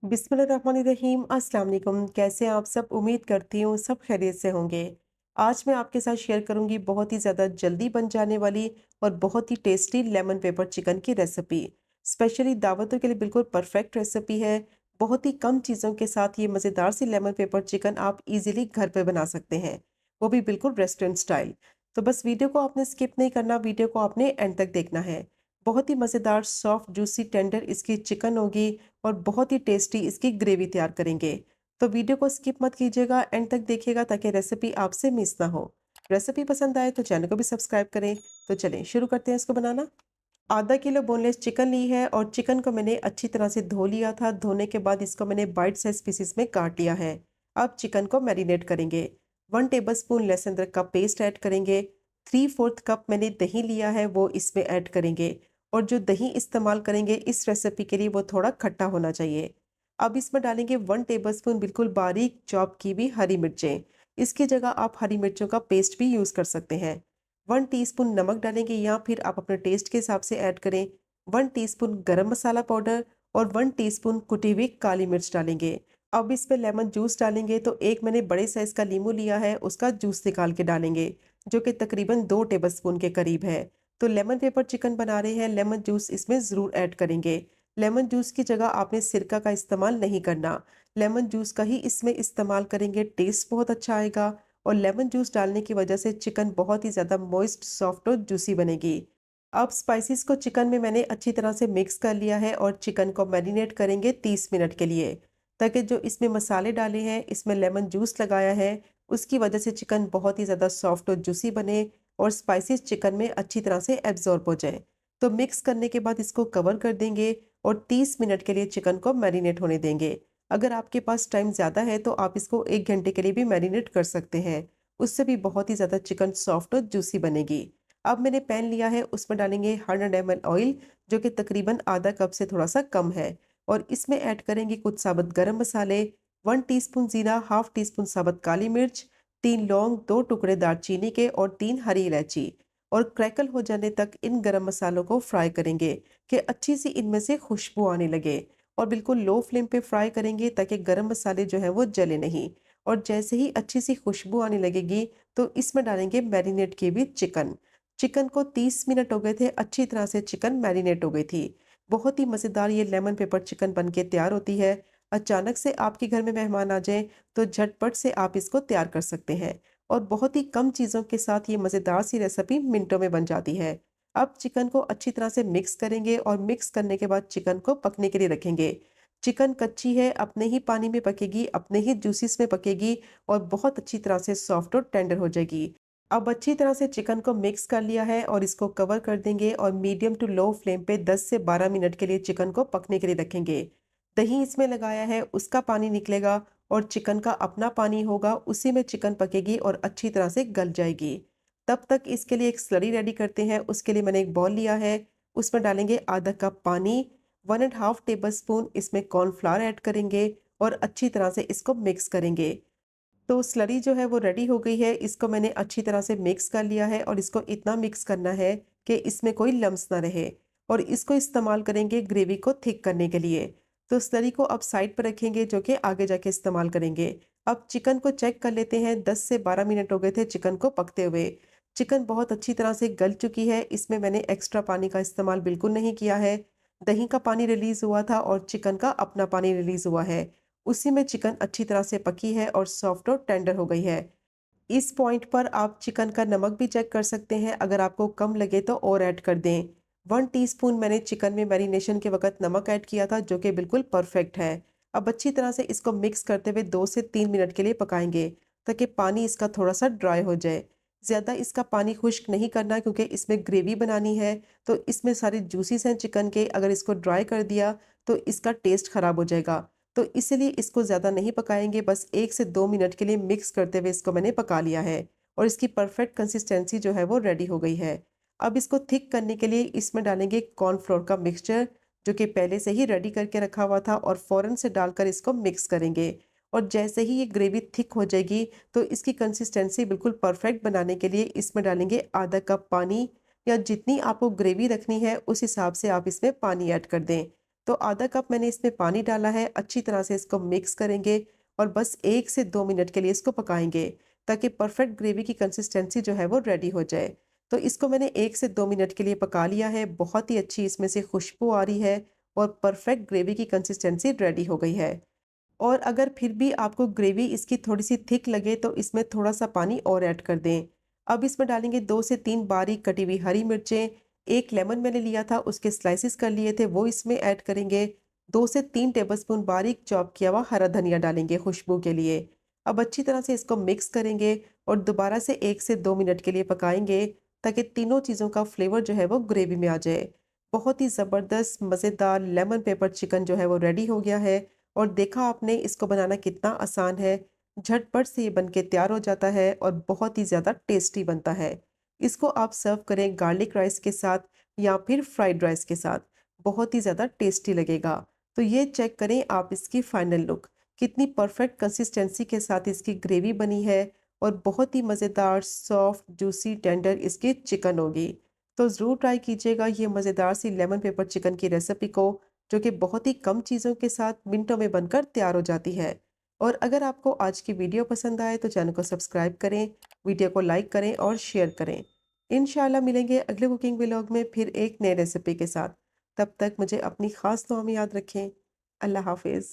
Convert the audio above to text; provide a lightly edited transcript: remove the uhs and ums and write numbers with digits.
बिस्मिल्लाहिर्रहमानिर्रहीम। अस्सलाम वालेकुम। कैसे हैं आप सब? उम्मीद करती हूँ सब खैरियत से होंगे। आज मैं आपके साथ शेयर करूँगी बहुत ही ज़्यादा जल्दी बन जाने वाली और बहुत ही टेस्टी लेमन पेपर चिकन की रेसिपी। स्पेशली दावतों के लिए बिल्कुल परफेक्ट रेसिपी है। बहुत ही कम चीज़ों के साथ ये मज़ेदार सी लेमन पेपर चिकन आप इजीली घर पे बना सकते हैं, वो भी बिल्कुल रेस्टोरेंट स्टाइल। तो बस वीडियो को आपने स्किप नहीं करना, वीडियो को आपने एंड तक देखना है। बहुत ही मज़ेदार सॉफ्ट जूसी टेंडर इसकी चिकन होगी और बहुत ही टेस्टी इसकी ग्रेवी तैयार करेंगे। तो वीडियो को स्किप मत कीजिएगा, एंड तक देखिएगा ताकि रेसिपी आपसे मिस ना हो। रेसिपी पसंद आए तो चैनल को भी सब्सक्राइब करें। तो चलें शुरू करते हैं इसको बनाना। आधा किलो बोनलेस चिकन ली है और चिकन को मैंने अच्छी तरह से धो लिया था। धोने के बाद इसको मैंने बाइट साइज पीसेस में काट लिया है। अब चिकन को मैरिनेट करेंगे। 1 टेबलस्पून लहसुन अदरक का पेस्ट ऐड करेंगे। 3/4 कप मैंने दही लिया है, वो इसमें ऐड करेंगे। और जो दही इस्तेमाल करेंगे इस रेसिपी के लिए वो थोड़ा खट्टा होना चाहिए। अब इसमें डालेंगे 1 टेबलस्पून बिल्कुल बारीक चॉप की हुई हरी मिर्चें। इसकी जगह आप हरी मिर्चों का पेस्ट भी यूज़ कर सकते हैं। 1 टीस्पून नमक डालेंगे या फिर आप अपने टेस्ट के हिसाब से ऐड करें। 1 टीस्पून गरम मसाला पाउडर और 1 टीस्पून कुटी हुई काली मिर्च डालेंगे। अब इसमें लेमन जूस डालेंगे, तो एक मैंने बड़े साइज का नींबू लिया है, उसका जूस निकाल के डालेंगे, जो कि तकरीबन 2 टेबलस्पून के करीब है। तो लेमन पेपर चिकन बना रहे हैं, लेमन जूस इसमें ज़रूर ऐड करेंगे। लेमन जूस की जगह आपने सिरका का इस्तेमाल नहीं करना, लेमन जूस का ही इसमें इस्तेमाल करेंगे, टेस्ट बहुत अच्छा आएगा। और लेमन जूस डालने की वजह से चिकन बहुत ही ज़्यादा मॉइस्ट, सॉफ्ट और जूसी बनेगी। अब स्पाइसेस को चिकन में मैंने अच्छी तरह से मिक्स कर लिया है और चिकन को मैरिनेट करेंगे 30 मिनट के लिए, ताकि जो इसमें मसाले डाले हैं, इसमें लेमन जूस लगाया है, उसकी वजह से चिकन बहुत ही ज़्यादा सॉफ्ट और जूसी बने और स्पाइसेस चिकन में अच्छी तरह से एब्जॉर्ब हो जाए। तो मिक्स करने के बाद इसको कवर कर देंगे और 30 मिनट के लिए चिकन को मैरिनेट होने देंगे। अगर आपके पास टाइम ज़्यादा है तो आप इसको 1 घंटे के लिए भी मैरिनेट कर सकते हैं। उससे भी बहुत ही ज़्यादा चिकन सॉफ्ट और जूसी बनेगी। अब मैंने पैन लिया है, उसमें डालेंगे 100 ml ऑयल, जो कि तकरीबन आधा कप से थोड़ा सा कम है। और इसमें ऐड करेंगे कुछ साबुत गरम मसाले, 1 टीस्पून जीरा, हाफ टी स्पून साबुत काली मिर्च, 3 लौंग, 2 टुकड़े दालचीनी के और 3 हरी इलायची। और क्रैकल हो जाने तक इन गरम मसालों को फ्राई करेंगे कि अच्छी सी इनमें से खुशबू आने लगे। और बिल्कुल लो फ्लेम पे फ्राई करेंगे ताकि गरम मसाले जो है वो जले नहीं। और जैसे ही अच्छी सी खुशबू आने लगेगी तो इसमें डालेंगे मैरिनेट की हुई चिकन। चिकन को 30 मिनट हो गए थे, अच्छी तरह से चिकन मैरिनेट हो गई थी। बहुत ही मज़ेदार ये लेमन पेपर चिकन बन के तैयार होती है। अचानक से आपके घर में मेहमान आ जाए तो झटपट से आप इसको तैयार कर सकते हैं। और बहुत ही कम चीज़ों के साथ ये मज़ेदार सी रेसिपी मिनटों में बन जाती है। अब चिकन को अच्छी तरह से मिक्स करेंगे और मिक्स करने के बाद चिकन को पकने के लिए रखेंगे। चिकन कच्ची है, अपने ही पानी में पकेगी, अपने ही जूसिस में पकेगी और बहुत अच्छी तरह से सॉफ्ट और टेंडर हो जाएगी। अब अच्छी तरह से चिकन को मिक्स कर लिया है और इसको कवर कर देंगे और मीडियम टू लो फ्लेम पे 10 से 12 मिनट के लिए चिकन को पकने के लिए रखेंगे। दही इसमें लगाया है, उसका पानी निकलेगा और चिकन का अपना पानी होगा, उसी में चिकन पकेगी और अच्छी तरह से गल जाएगी। तब तक इसके लिए एक स्लरी रेडी करते हैं। उसके लिए मैंने एक बॉल लिया है, उसमें डालेंगे आधा कप पानी, 1.5 टेबलस्पून इसमें कॉर्नफ्लावर ऐड करेंगे और अच्छी तरह से इसको मिक्स करेंगे। तो स्लरी जो है वो रेडी हो गई है। इसको मैंने अच्छी तरह से मिक्स कर लिया है और इसको इतना मिक्स करना है कि इसमें कोई लम्स ना रहे। और इसको इस्तेमाल करेंगे ग्रेवी को थिक करने के लिए। तो स्लरी को अब साइड पर रखेंगे, जो कि आगे जाके इस्तेमाल करेंगे। अब चिकन को चेक कर लेते हैं। 10 से 12 मिनट हो गए थे चिकन को पकते हुए। चिकन बहुत अच्छी तरह से गल चुकी है। इसमें मैंने एक्स्ट्रा पानी का इस्तेमाल बिल्कुल नहीं किया है। दही का पानी रिलीज हुआ था और चिकन का अपना पानी रिलीज हुआ है। उसी में चिकन अच्छी तरह से पकी है और सॉफ्ट और टेंडर हो गई है। इस पॉइंट पर आप चिकन का नमक भी चेक कर सकते हैं, अगर आपको कम लगे तो और ऐड कर दें। 1 टीस्पून मैंने चिकन में मैरिनेशन के वक्त नमक ऐड किया था, जो कि बिल्कुल परफेक्ट है। अब अच्छी तरह से इसको मिक्स करते हुए 2 से 3 मिनट के लिए पकाएंगे, ताकि पानी इसका थोड़ा सा ड्राई हो जाए। ज़्यादा इसका पानी खुश्क नहीं करना, क्योंकि इसमें ग्रेवी बनानी है। तो इसमें सारे जूसीस हैं चिकन के, अगर इसको ड्राई कर दिया तो इसका टेस्ट ख़राब हो जाएगा। तो इसीलिए इसको ज़्यादा नहीं पकाएंगे, बस 1 से 2 मिनट के लिए मिक्स करते हुए इसको मैंने पका लिया है और इसकी परफेक्ट कंसिस्टेंसी जो है वो रेडी हो गई है। अब इसको थिक करने के लिए इसमें डालेंगे कॉर्नफ्लोर का मिक्सचर, जो कि पहले से ही रेडी करके रखा हुआ था, और फ़ौरन से डालकर इसको मिक्स करेंगे। और जैसे ही ये ग्रेवी थिक हो जाएगी तो इसकी कंसिस्टेंसी बिल्कुल परफेक्ट बनाने के लिए इसमें डालेंगे आधा कप पानी, या जितनी आपको ग्रेवी रखनी है उस हिसाब से आप इसमें पानी ऐड कर दें। तो आधा कप मैंने इसमें पानी डाला है, अच्छी तरह से इसको मिक्स करेंगे और बस 1 से 2 मिनट के लिए इसको पकाएँगे, ताकि परफेक्ट ग्रेवी की कंसिस्टेंसी जो है वो रेडी हो जाए। तो इसको मैंने 1 से 2 मिनट के लिए पका लिया है, बहुत ही अच्छी इसमें से खुशबू आ रही है और परफेक्ट ग्रेवी की कंसिस्टेंसी रेडी हो गई है। और अगर फिर भी आपको ग्रेवी इसकी थोड़ी-सी थिक लगे तो इसमें थोड़ा-सा पानी और ऐड कर दें। अब इसमें डालेंगे 2 से 3 बारीक कटी हुई हरी मिर्चें, 1 लेमन मैंने लिया था उसके स्लाइसेस कर लिए थे वो इसमें ऐड करेंगे, 2 से 3 टेबलस्पून बारीक चॉप किया हुआ हरा धनिया डालेंगे खुशबू के लिए। अब अच्छी तरह से इसको मिक्स करेंगे और दोबारा से 1 से 2 मिनट के लिए पकाएँगे, ताकि तीनों चीज़ों का फ्लेवर जो है वो ग्रेवी में आ जाए। बहुत ही ज़बरदस्त मज़ेदार लेमन पेपर चिकन जो है वो रेडी हो गया है। और देखा आपने इसको बनाना कितना आसान है, झटपट से ये बनके तैयार हो जाता है और बहुत ही ज़्यादा टेस्टी बनता है। इसको आप सर्व करें गार्लिक राइस के साथ या फिर फ्राइड राइस के साथ, बहुत ही ज़्यादा टेस्टी लगेगा। तो ये चेक करें आप इसकी फाइनल लुक, कितनी परफेक्ट कंसिस्टेंसी के साथ इसकी ग्रेवी बनी है और बहुत ही मज़ेदार, सॉफ्ट, जूसी, टेंडर इसकी चिकन होगी। तो ज़रूर ट्राई कीजिएगा ये मज़ेदार सी लेमन पेपर चिकन की रेसिपी को, जो कि बहुत ही कम चीज़ों के साथ मिनटों में बनकर तैयार हो जाती है। और अगर आपको आज की वीडियो पसंद आए तो चैनल को सब्सक्राइब करें, वीडियो को लाइक करें और शेयर करें। इंशाल्लाह मिलेंगे अगले कुकिंग व्लॉग में फिर एक नए रेसिपी के साथ। तब तक मुझे अपनी ख़ास दुआ में याद रखें। अल्लाह हाफ़िज़।